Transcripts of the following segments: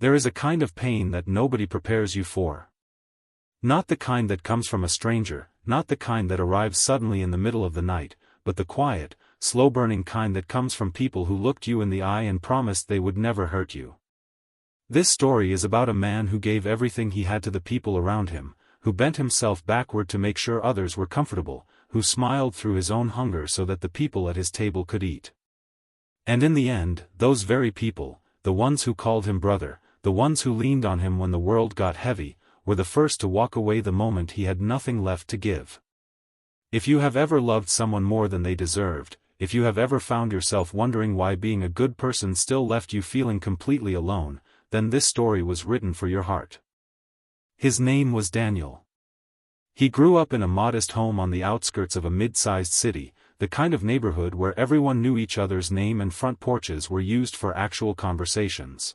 There is a kind of pain that nobody prepares you for. Not the kind that comes from a stranger, not the kind that arrives suddenly in the middle of the night, but the quiet, slow-burning kind that comes from people who looked you in the eye and promised they would never hurt you. This story is about a man who gave everything he had to the people around him, who bent himself backward to make sure others were comfortable, who smiled through his own hunger so that the people at his table could eat. And in the end, those very people, the ones who called him brother, the ones who leaned on him when the world got heavy, were the first to walk away the moment he had nothing left to give. If you have ever loved someone more than they deserved, if you have ever found yourself wondering why being a good person still left you feeling completely alone, then this story was written for your heart. His name was Daniel. He grew up in a modest home on the outskirts of a mid-sized city, the kind of neighborhood where everyone knew each other's name and front porches were used for actual conversations.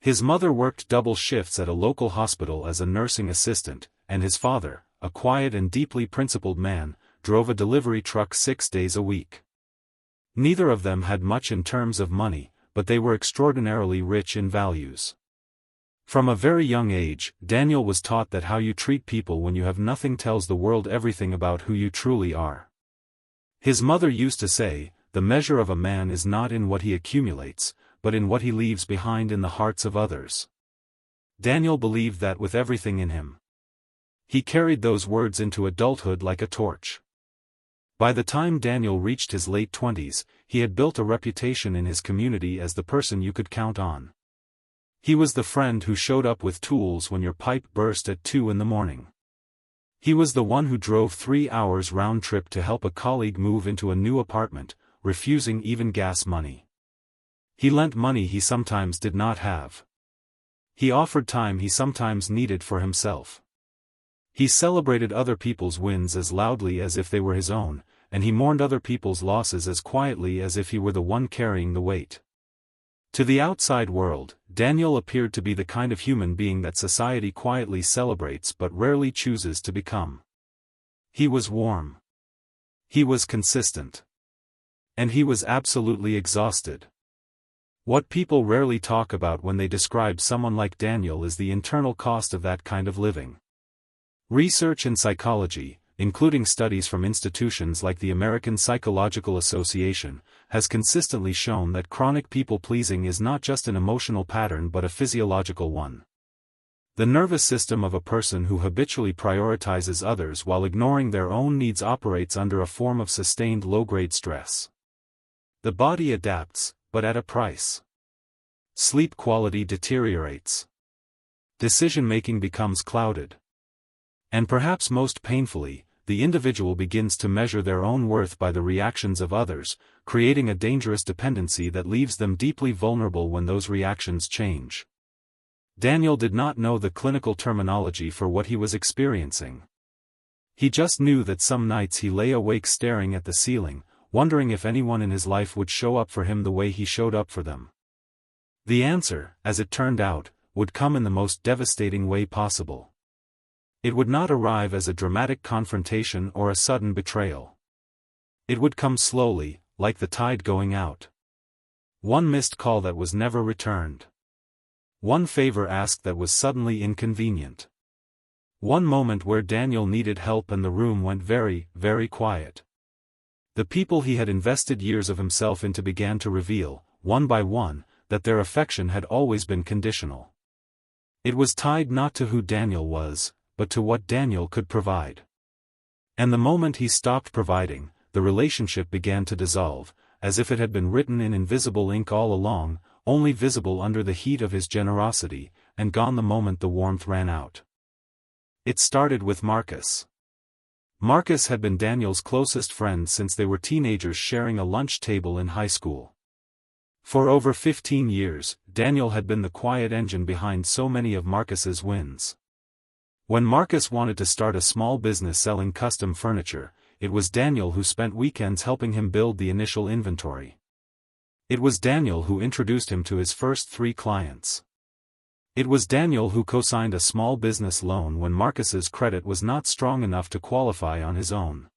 His mother worked double shifts at a local hospital as a nursing assistant, and his father, a quiet and deeply principled man, drove a delivery truck 6 days a week. Neither of them had much in terms of money, but they were extraordinarily rich in values. From a very young age, Daniel was taught that how you treat people when you have nothing tells the world everything about who you truly are. His mother used to say, "The measure of a man is not in what he accumulates, but in what he leaves behind in the hearts of others." Daniel believed that with everything in him. He carried those words into adulthood like a torch. By the time Daniel reached his late 20s, he had built a reputation in his community as the person you could count on. He was the friend who showed up with tools when your pipe burst at 2 in the morning. He was the one who drove 3 hours round trip to help a colleague move into a new apartment, refusing even gas money. He lent money he sometimes did not have. He offered time he sometimes needed for himself. He celebrated other people's wins as loudly as if they were his own, and he mourned other people's losses as quietly as if he were the one carrying the weight. To the outside world, Daniel appeared to be the kind of human being that society quietly celebrates but rarely chooses to become. He was warm. He was consistent. And he was absolutely exhausted. What people rarely talk about when they describe someone like Daniel is the internal cost of that kind of living. Research in psychology, including studies from institutions like the American Psychological Association, has consistently shown that chronic people-pleasing is not just an emotional pattern but a physiological one. The nervous system of a person who habitually prioritizes others while ignoring their own needs operates under a form of sustained low-grade stress. The body adapts, but at a price. Sleep quality deteriorates. Decision-making becomes clouded. And perhaps most painfully, the individual begins to measure their own worth by the reactions of others, creating a dangerous dependency that leaves them deeply vulnerable when those reactions change. Daniel did not know the clinical terminology for what he was experiencing. He just knew that some nights he lay awake staring at the ceiling, wondering if anyone in his life would show up for him the way he showed up for them. The answer, as it turned out, would come in the most devastating way possible. It would not arrive as a dramatic confrontation or a sudden betrayal. It would come slowly, like the tide going out. One missed call that was never returned. One favor asked that was suddenly inconvenient. One moment where Daniel needed help and the room went very, very quiet. The people he had invested years of himself into began to reveal, one by one, that their affection had always been conditional. It was tied not to who Daniel was, but to what Daniel could provide. And the moment he stopped providing, the relationship began to dissolve, as if it had been written in invisible ink all along, only visible under the heat of his generosity, and gone the moment the warmth ran out. It started with Marcus. Marcus had been Daniel's closest friend since they were teenagers sharing a lunch table in high school. For over 15 years, Daniel had been the quiet engine behind so many of Marcus's wins. When Marcus wanted to start a small business selling custom furniture, it was Daniel who spent weekends helping him build the initial inventory. It was Daniel who introduced him to his first 3 clients. It was Daniel who co-signed a small business loan when Marcus's credit was not strong enough to qualify on his own.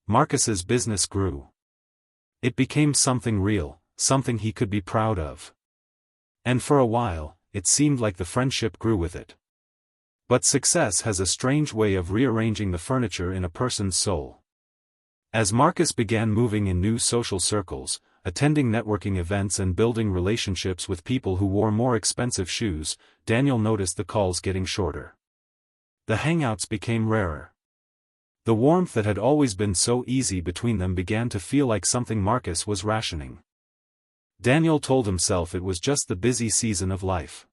Marcus's business grew. It became something real, something he could be proud of. And for a while, it seemed like the friendship grew with it. But success has a strange way of rearranging the furniture in a person's soul. As Marcus began moving in new social circles, attending networking events and building relationships with people who wore more expensive shoes, Daniel noticed the calls getting shorter. The hangouts became rarer. The warmth that had always been so easy between them began to feel like something Marcus was rationing. Daniel told himself it was just the busy season of life.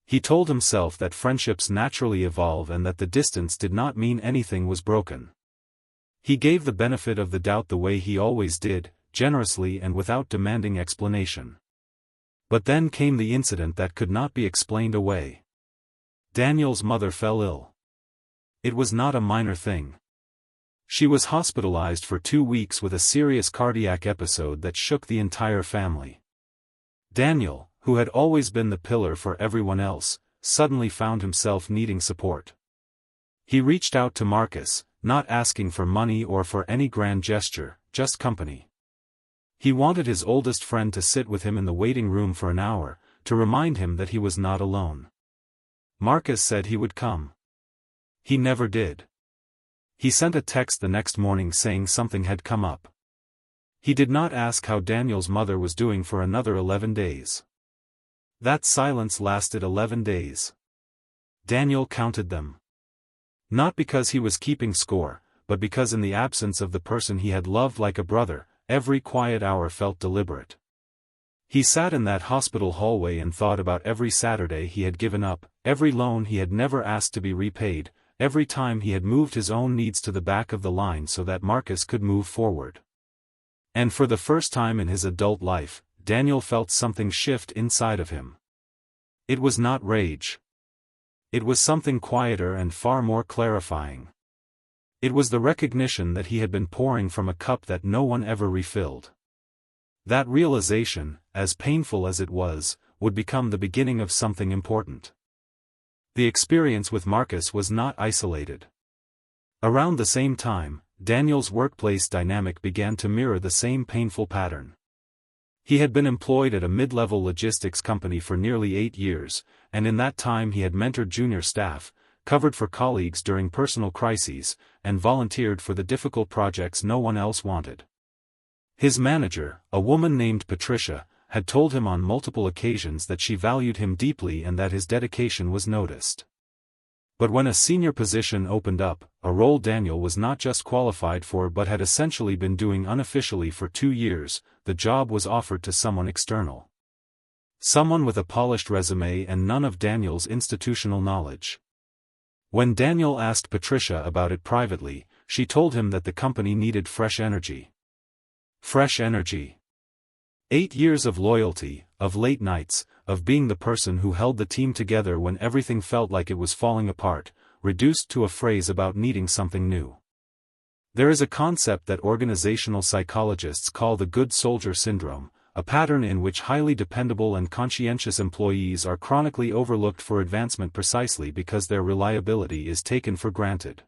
He told himself that friendships naturally evolve and that the distance did not mean anything was broken. He gave the benefit of the doubt the way he always did, generously and without demanding explanation. But then came the incident that could not be explained away. Daniel's mother fell ill. It was not a minor thing. She was hospitalized for 2 weeks with a serious cardiac episode that shook the entire family. Daniel, who had always been the pillar for everyone else, suddenly found himself needing support. He reached out to Marcus, not asking for money or for any grand gesture, just company. He wanted his oldest friend to sit with him in the waiting room for an hour, to remind him that he was not alone. Marcus said he would come. He never did. He sent a text the next morning saying something had come up. He did not ask how Daniel's mother was doing for another 11 days. That silence lasted 11 days. Daniel counted them. Not because he was keeping score, but because in the absence of the person he had loved like a brother, every quiet hour felt deliberate. He sat in that hospital hallway and thought about every Saturday he had given up, every loan he had never asked to be repaid, every time he had moved his own needs to the back of the line so that Marcus could move forward. And for the first time in his adult life, Daniel felt something shift inside of him. It was not rage. It was something quieter and far more clarifying. It was the recognition that he had been pouring from a cup that no one ever refilled. That realization, as painful as it was, would become the beginning of something important. The experience with Marcus was not isolated. Around the same time, Daniel's workplace dynamic began to mirror the same painful pattern. He had been employed at a mid-level logistics company for nearly 8 years, and in that time he had mentored junior staff, covered for colleagues during personal crises, and volunteered for the difficult projects no one else wanted. His manager, a woman named Patricia, had told him on multiple occasions that she valued him deeply and that his dedication was noticed. But when a senior position opened up, a role Daniel was not just qualified for but had essentially been doing unofficially for 2 years, the job was offered to someone external. Someone with a polished resume and none of Daniel's institutional knowledge. When Daniel asked Patricia about it privately, she told him that the company needed fresh energy. Fresh energy. 8 years of loyalty, of late nights, of being the person who held the team together when everything felt like it was falling apart, reduced to a phrase about needing something new. There is a concept that organizational psychologists call the good soldier syndrome, a pattern in which highly dependable and conscientious employees are chronically overlooked for advancement precisely because their reliability is taken for granted.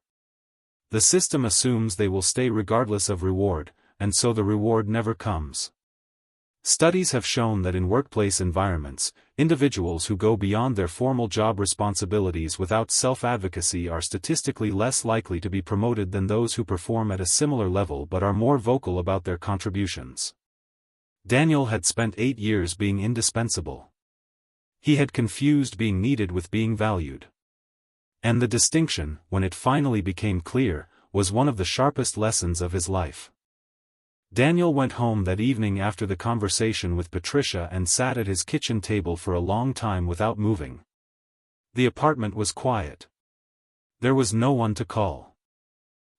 The system assumes they will stay regardless of reward, and so the reward never comes. Studies have shown that in workplace environments, individuals who go beyond their formal job responsibilities without self-advocacy are statistically less likely to be promoted than those who perform at a similar level but are more vocal about their contributions. Daniel had spent 8 years being indispensable. He had confused being needed with being valued. And the distinction, when it finally became clear, was one of the sharpest lessons of his life. Daniel went home that evening after the conversation with Patricia and sat at his kitchen table for a long time without moving. The apartment was quiet. There was no one to call.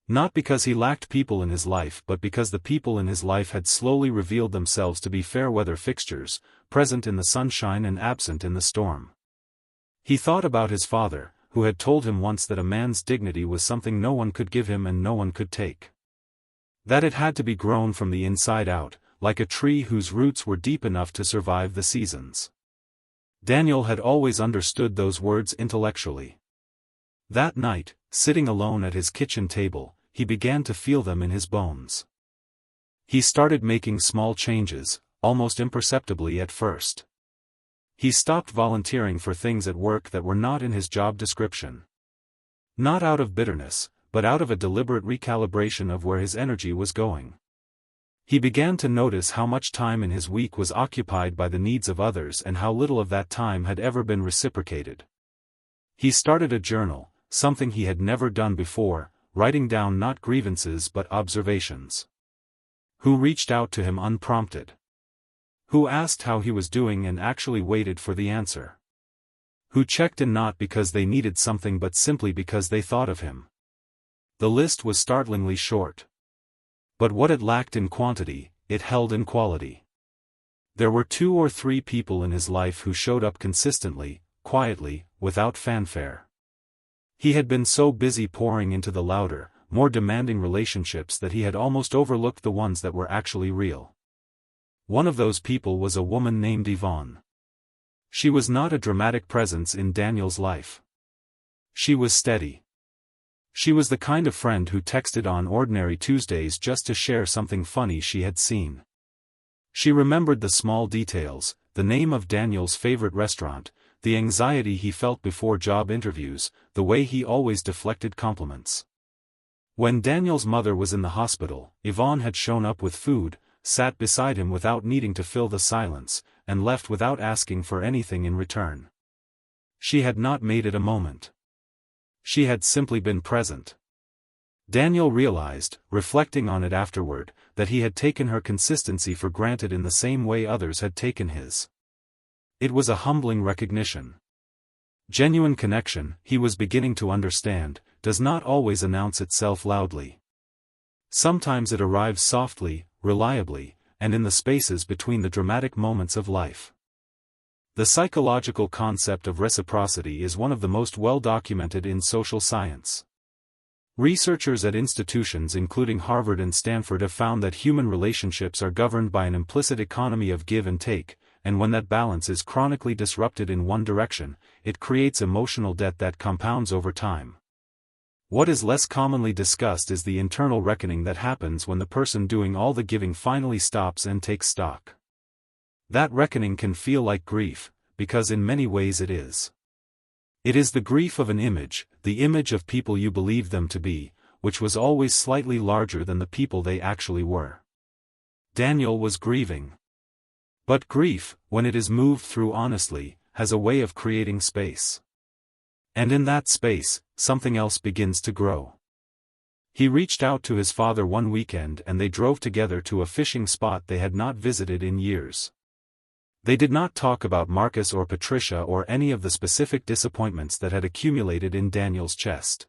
Not because he lacked people in his life but because the people in his life had slowly revealed themselves to be fair-weather fixtures, present in the sunshine and absent in the storm. He thought about his father, who had told him once that a man's dignity was something no one could give him and no one could take. That it had to be grown from the inside out, like a tree whose roots were deep enough to survive the seasons. Daniel had always understood those words intellectually. That night, sitting alone at his kitchen table, he began to feel them in his bones. He started making small changes, almost imperceptibly at first. He stopped volunteering for things at work that were not in his job description. Not out of bitterness, but out of a deliberate recalibration of where his energy was going. He began to notice how much time in his week was occupied by the needs of others and how little of that time had ever been reciprocated. He started a journal, something he had never done before, writing down not grievances but observations. Who reached out to him unprompted? Who asked how he was doing and actually waited for the answer? Who checked in not because they needed something but simply because they thought of him? The list was startlingly short. But what it lacked in quantity, it held in quality. There were 2 or 3 people in his life who showed up consistently, quietly, without fanfare. He had been so busy pouring into the louder, more demanding relationships that he had almost overlooked the ones that were actually real. One of those people was a woman named Yvonne. She was not a dramatic presence in Daniel's life. She was steady. She was the kind of friend who texted on ordinary Tuesdays just to share something funny she had seen. She remembered the small details, the name of Daniel's favorite restaurant, the anxiety he felt before job interviews, the way he always deflected compliments. When Daniel's mother was in the hospital, Yvonne had shown up with food, sat beside him without needing to fill the silence, and left without asking for anything in return. She had not made it a moment. She had simply been present. Daniel realized, reflecting on it afterward, that he had taken her consistency for granted in the same way others had taken his. It was a humbling recognition. Genuine connection, he was beginning to understand, does not always announce itself loudly. Sometimes it arrives softly, reliably, and in the spaces between the dramatic moments of life. The psychological concept of reciprocity is one of the most well-documented in social science. Researchers at institutions including Harvard and Stanford have found that human relationships are governed by an implicit economy of give and take, and when that balance is chronically disrupted in one direction, it creates emotional debt that compounds over time. What is less commonly discussed is the internal reckoning that happens when the person doing all the giving finally stops and takes stock. That reckoning can feel like grief, because in many ways it is. It is the grief of an image, the image of people you believed them to be, which was always slightly larger than the people they actually were. Daniel was grieving. But grief, when it is moved through honestly, has a way of creating space. And in that space, something else begins to grow. He reached out to his father one weekend and they drove together to a fishing spot they had not visited in years. They did not talk about Marcus or Patricia or any of the specific disappointments that had accumulated in Daniel's chest.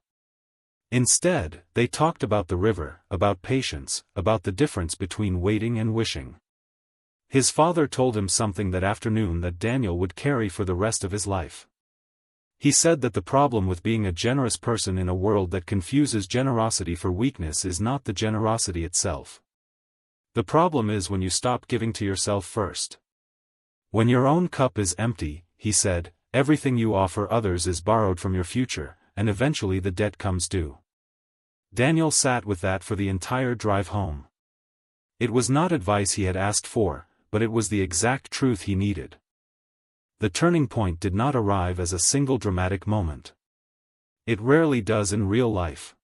Instead, they talked about the river, about patience, about the difference between waiting and wishing. His father told him something that afternoon that Daniel would carry for the rest of his life. He said that the problem with being a generous person in a world that confuses generosity for weakness is not the generosity itself. The problem is when you stop giving to yourself first. When your own cup is empty, he said, everything you offer others is borrowed from your future, and eventually the debt comes due. Daniel sat with that for the entire drive home. It was not advice he had asked for, but it was the exact truth he needed. The turning point did not arrive as a single dramatic moment. It rarely does in real life.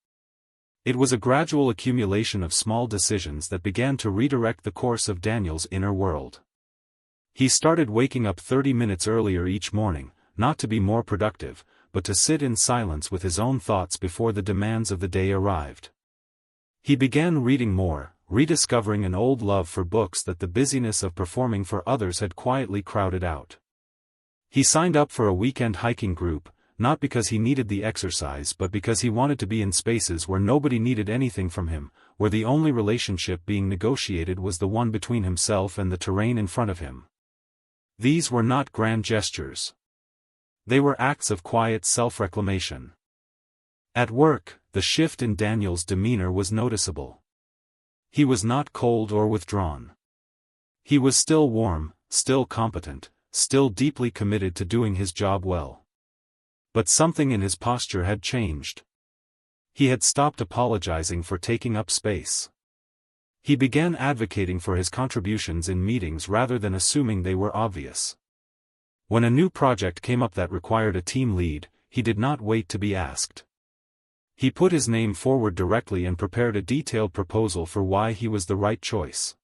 It was a gradual accumulation of small decisions that began to redirect the course of Daniel's inner world. He started waking up 30 minutes earlier each morning, not to be more productive, but to sit in silence with his own thoughts before the demands of the day arrived. He began reading more, rediscovering an old love for books that the busyness of performing for others had quietly crowded out. He signed up for a weekend hiking group, not because he needed the exercise but because he wanted to be in spaces where nobody needed anything from him, where the only relationship being negotiated was the one between himself and the terrain in front of him. These were not grand gestures. They were acts of quiet self-reclamation. At work, the shift in Daniel's demeanor was noticeable. He was not cold or withdrawn. He was still warm, still competent, still deeply committed to doing his job well. But something in his posture had changed. He had stopped apologizing for taking up space. He began advocating for his contributions in meetings rather than assuming they were obvious. When a new project came up that required a team lead, he did not wait to be asked. He put his name forward directly and prepared a detailed proposal for why he was the right choice.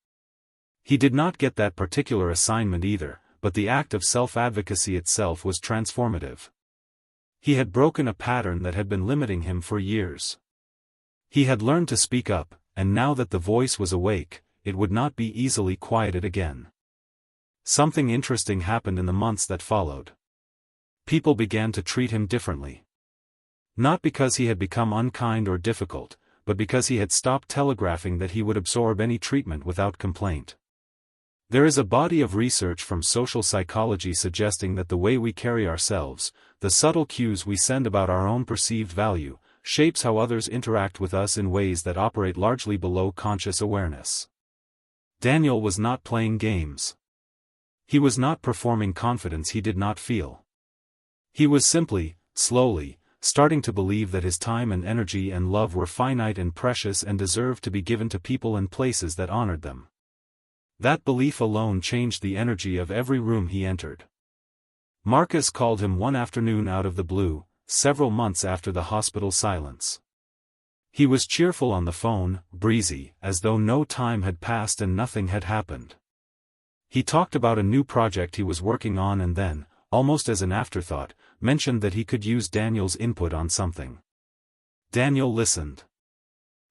He did not get that particular assignment either, but the act of self-advocacy itself was transformative. He had broken a pattern that had been limiting him for years. He had learned to speak up, and now that the voice was awake, it would not be easily quieted again. Something interesting happened in the months that followed. People began to treat him differently. Not because he had become unkind or difficult, but because he had stopped telegraphing that he would absorb any treatment without complaint. There is a body of research from social psychology suggesting that the way we carry ourselves, the subtle cues we send about our own perceived value, shapes how others interact with us in ways that operate largely below conscious awareness. Daniel was not playing games. He was not performing confidence he did not feel. He was simply, slowly, starting to believe that his time and energy and love were finite and precious and deserved to be given to people and places that honored them. That belief alone changed the energy of every room he entered. Marcus called him one afternoon out of the blue, several months after the hospital silence. He was cheerful on the phone, breezy, as though no time had passed and nothing had happened. He talked about a new project he was working on and then, almost as an afterthought, mentioned that he could use Daniel's input on something. Daniel listened.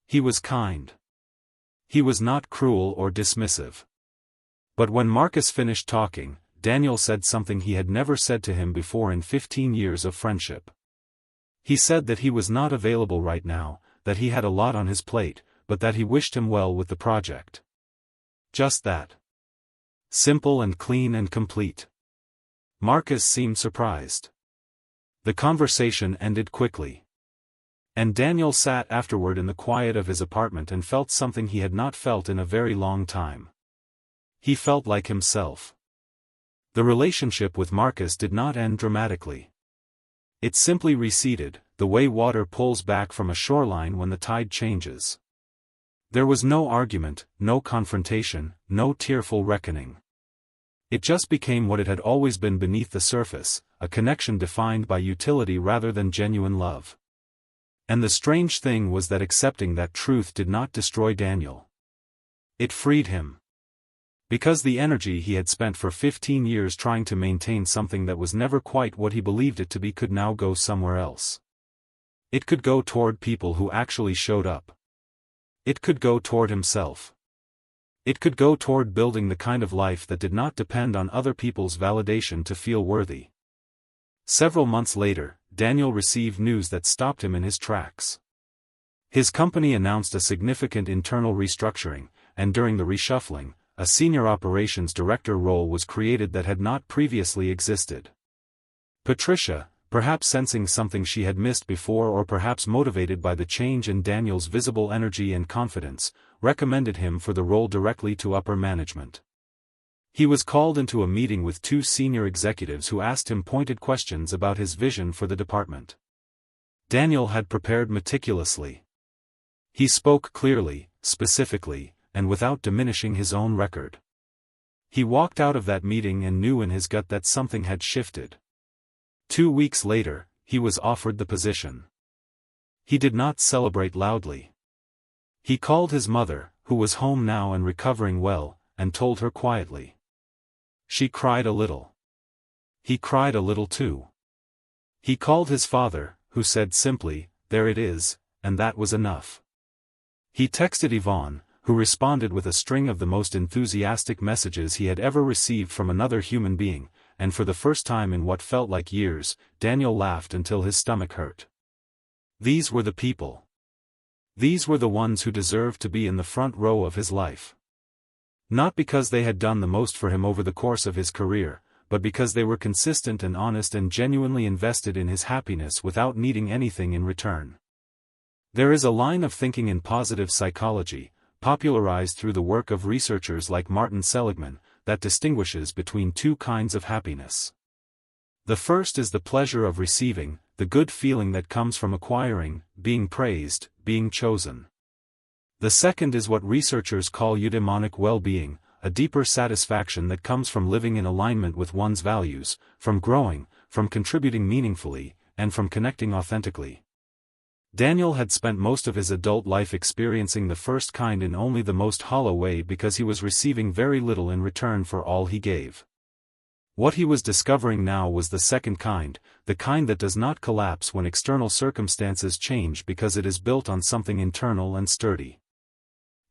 He was kind. He was not cruel or dismissive. But when Marcus finished talking, Daniel said something he had never said to him before in 15 years of friendship. He said that he was not available right now, that he had a lot on his plate, but that he wished him well with the project. Just that. Simple and clean and complete. Marcus seemed surprised. The conversation ended quickly. And Daniel sat afterward in the quiet of his apartment and felt something he had not felt in a very long time. He felt like himself. The relationship with Marcus did not end dramatically. It simply receded, the way water pulls back from a shoreline when the tide changes. There was no argument, no confrontation, no tearful reckoning. It just became what it had always been beneath the surface, a connection defined by utility rather than genuine love. And the strange thing was that accepting that truth did not destroy Daniel. It freed him. Because the energy he had spent for 15 years trying to maintain something that was never quite what he believed it to be could now go somewhere else. It could go toward people who actually showed up. It could go toward himself. It could go toward building the kind of life that did not depend on other people's validation to feel worthy. Several months later, Daniel received news that stopped him in his tracks. His company announced a significant internal restructuring, and during the reshuffling, a senior operations director role was created that had not previously existed. Patricia, perhaps sensing something she had missed before or perhaps motivated by the change in Daniel's visible energy and confidence, recommended him for the role directly to upper management. He was called into a meeting with two senior executives who asked him pointed questions about his vision for the department. Daniel had prepared meticulously. He spoke clearly, specifically, and without diminishing his own record. He walked out of that meeting and knew in his gut that something had shifted. 2 weeks later, he was offered the position. He did not celebrate loudly. He called his mother, who was home now and recovering well, and told her quietly. She cried a little. He cried a little too. He called his father, who said simply, "There it is," and that was enough. He texted Yvonne, who responded with a string of the most enthusiastic messages he had ever received from another human being, and for the first time in what felt like years, Daniel laughed until his stomach hurt. These were the people. These were the ones who deserved to be in the front row of his life. Not because they had done the most for him over the course of his career, but because they were consistent and honest and genuinely invested in his happiness without needing anything in return. There is a line of thinking in positive psychology, popularized through the work of researchers like Martin Seligman, that distinguishes between two kinds of happiness. The first is the pleasure of receiving, the good feeling that comes from acquiring, being praised, being chosen. The second is what researchers call eudaimonic well-being, a deeper satisfaction that comes from living in alignment with one's values, from growing, from contributing meaningfully, and from connecting authentically. Daniel had spent most of his adult life experiencing the first kind in only the most hollow way because he was receiving very little in return for all he gave. What he was discovering now was the second kind, the kind that does not collapse when external circumstances change because it is built on something internal and sturdy.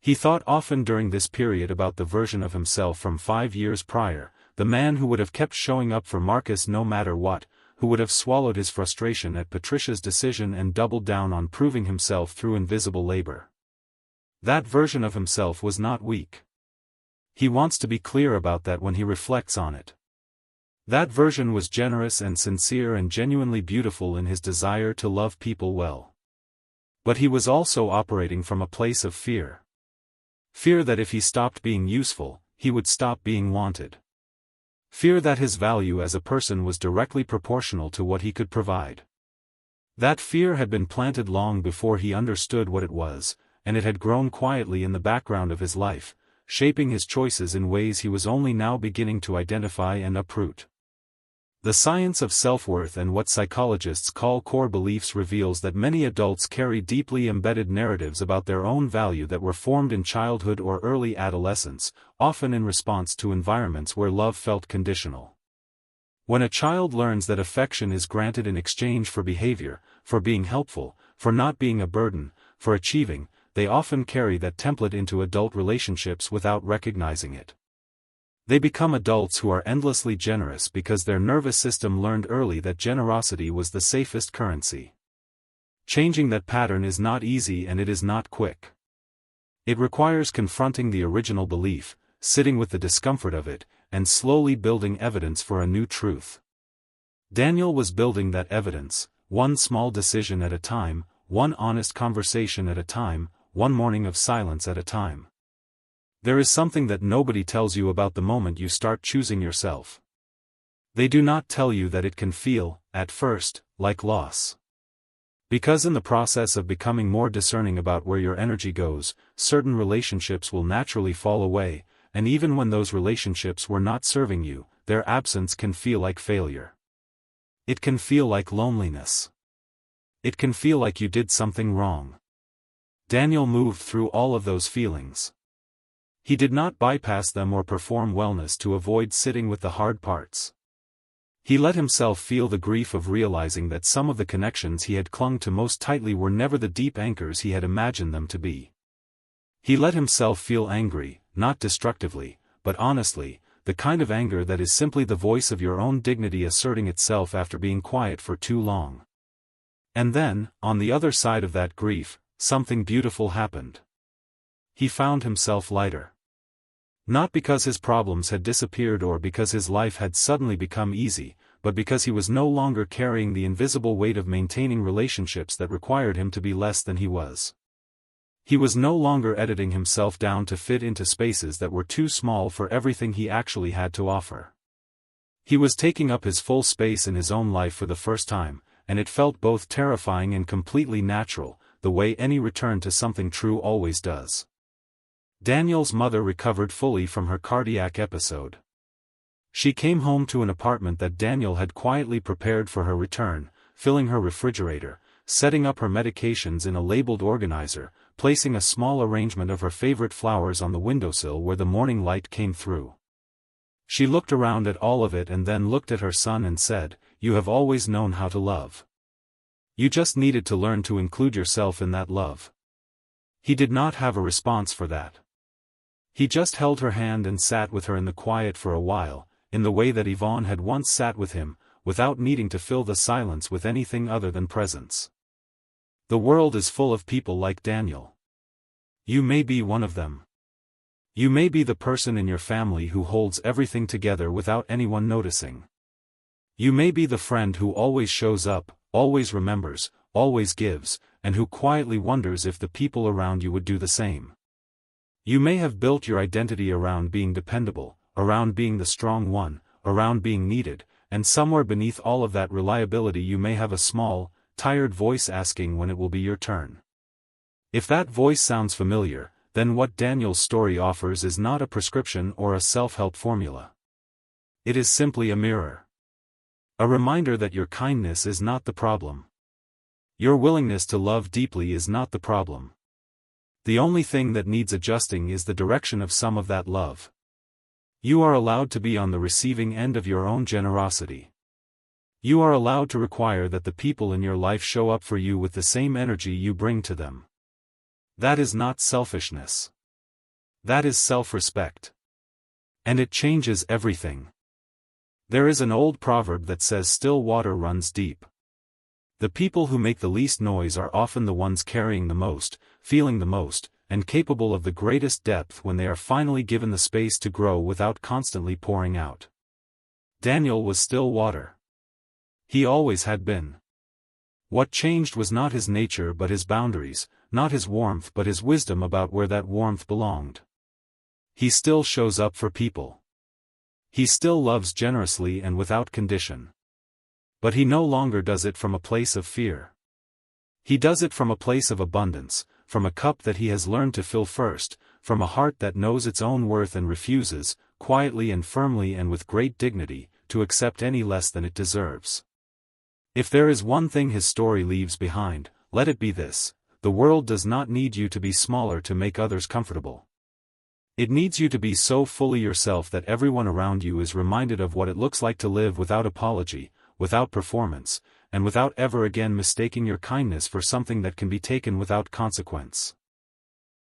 He thought often during this period about the version of himself from 5 years prior, the man who would have kept showing up for Marcus no matter what, who would have swallowed his frustration at Patricia's decision and doubled down on proving himself through invisible labor. That version of himself was not weak. He wants to be clear about that when he reflects on it. That version was generous and sincere and genuinely beautiful in his desire to love people well. But he was also operating from a place of fear. Fear that if he stopped being useful, he would stop being wanted. Fear that his value as a person was directly proportional to what he could provide. That fear had been planted long before he understood what it was, and it had grown quietly in the background of his life, shaping his choices in ways he was only now beginning to identify and uproot. The science of self-worth and what psychologists call core beliefs reveals that many adults carry deeply embedded narratives about their own value that were formed in childhood or early adolescence, often in response to environments where love felt conditional. When a child learns that affection is granted in exchange for behavior, for being helpful, for not being a burden, for achieving, they often carry that template into adult relationships without recognizing it. They become adults who are endlessly generous because their nervous system learned early that generosity was the safest currency. Changing that pattern is not easy and it is not quick. It requires confronting the original belief, sitting with the discomfort of it, and slowly building evidence for a new truth. Daniel was building that evidence, one small decision at a time, one honest conversation at a time, one morning of silence at a time. There is something that nobody tells you about the moment you start choosing yourself. They do not tell you that it can feel, at first, like loss. Because in the process of becoming more discerning about where your energy goes, certain relationships will naturally fall away, and even when those relationships were not serving you, their absence can feel like failure. It can feel like loneliness. It can feel like you did something wrong. Daniel moved through all of those feelings. He did not bypass them or perform wellness to avoid sitting with the hard parts. He let himself feel the grief of realizing that some of the connections he had clung to most tightly were never the deep anchors he had imagined them to be. He let himself feel angry, not destructively, but honestly, the kind of anger that is simply the voice of your own dignity asserting itself after being quiet for too long. And then, on the other side of that grief, something beautiful happened. He found himself lighter. Not because his problems had disappeared or because his life had suddenly become easy, but because he was no longer carrying the invisible weight of maintaining relationships that required him to be less than he was. He was no longer editing himself down to fit into spaces that were too small for everything he actually had to offer. He was taking up his full space in his own life for the first time, and it felt both terrifying and completely natural, the way any return to something true always does. Daniel's mother recovered fully from her cardiac episode. She came home to an apartment that Daniel had quietly prepared for her return, filling her refrigerator, setting up her medications in a labeled organizer, placing a small arrangement of her favorite flowers on the windowsill where the morning light came through. She looked around at all of it and then looked at her son and said, "You have always known how to love. You just needed to learn to include yourself in that love." He did not have a response for that. He just held her hand and sat with her in the quiet for a while, in the way that Yvonne had once sat with him, without needing to fill the silence with anything other than presence. The world is full of people like Daniel. You may be one of them. You may be the person in your family who holds everything together without anyone noticing. You may be the friend who always shows up, always remembers, always gives, and who quietly wonders if the people around you would do the same. You may have built your identity around being dependable, around being the strong one, around being needed, and somewhere beneath all of that reliability you may have a small, tired voice asking when it will be your turn. If that voice sounds familiar, then what Daniel's story offers is not a prescription or a self-help formula. It is simply a mirror. A reminder that your kindness is not the problem. Your willingness to love deeply is not the problem. The only thing that needs adjusting is the direction of some of that love. You are allowed to be on the receiving end of your own generosity. You are allowed to require that the people in your life show up for you with the same energy you bring to them. That is not selfishness. That is self-respect. And it changes everything. There is an old proverb that says still water runs deep. The people who make the least noise are often the ones carrying the most, feeling the most, and capable of the greatest depth when they are finally given the space to grow without constantly pouring out. Daniel was still water. He always had been. What changed was not his nature but his boundaries, not his warmth but his wisdom about where that warmth belonged. He still shows up for people. He still loves generously and without condition. But he no longer does it from a place of fear. He does it from a place of abundance, from a cup that he has learned to fill first, from a heart that knows its own worth and refuses, quietly and firmly and with great dignity, to accept any less than it deserves. If there is one thing his story leaves behind, let it be this: the world does not need you to be smaller to make others comfortable. It needs you to be so fully yourself that everyone around you is reminded of what it looks like to live without apology, without performance, and without ever again mistaking your kindness for something that can be taken without consequence.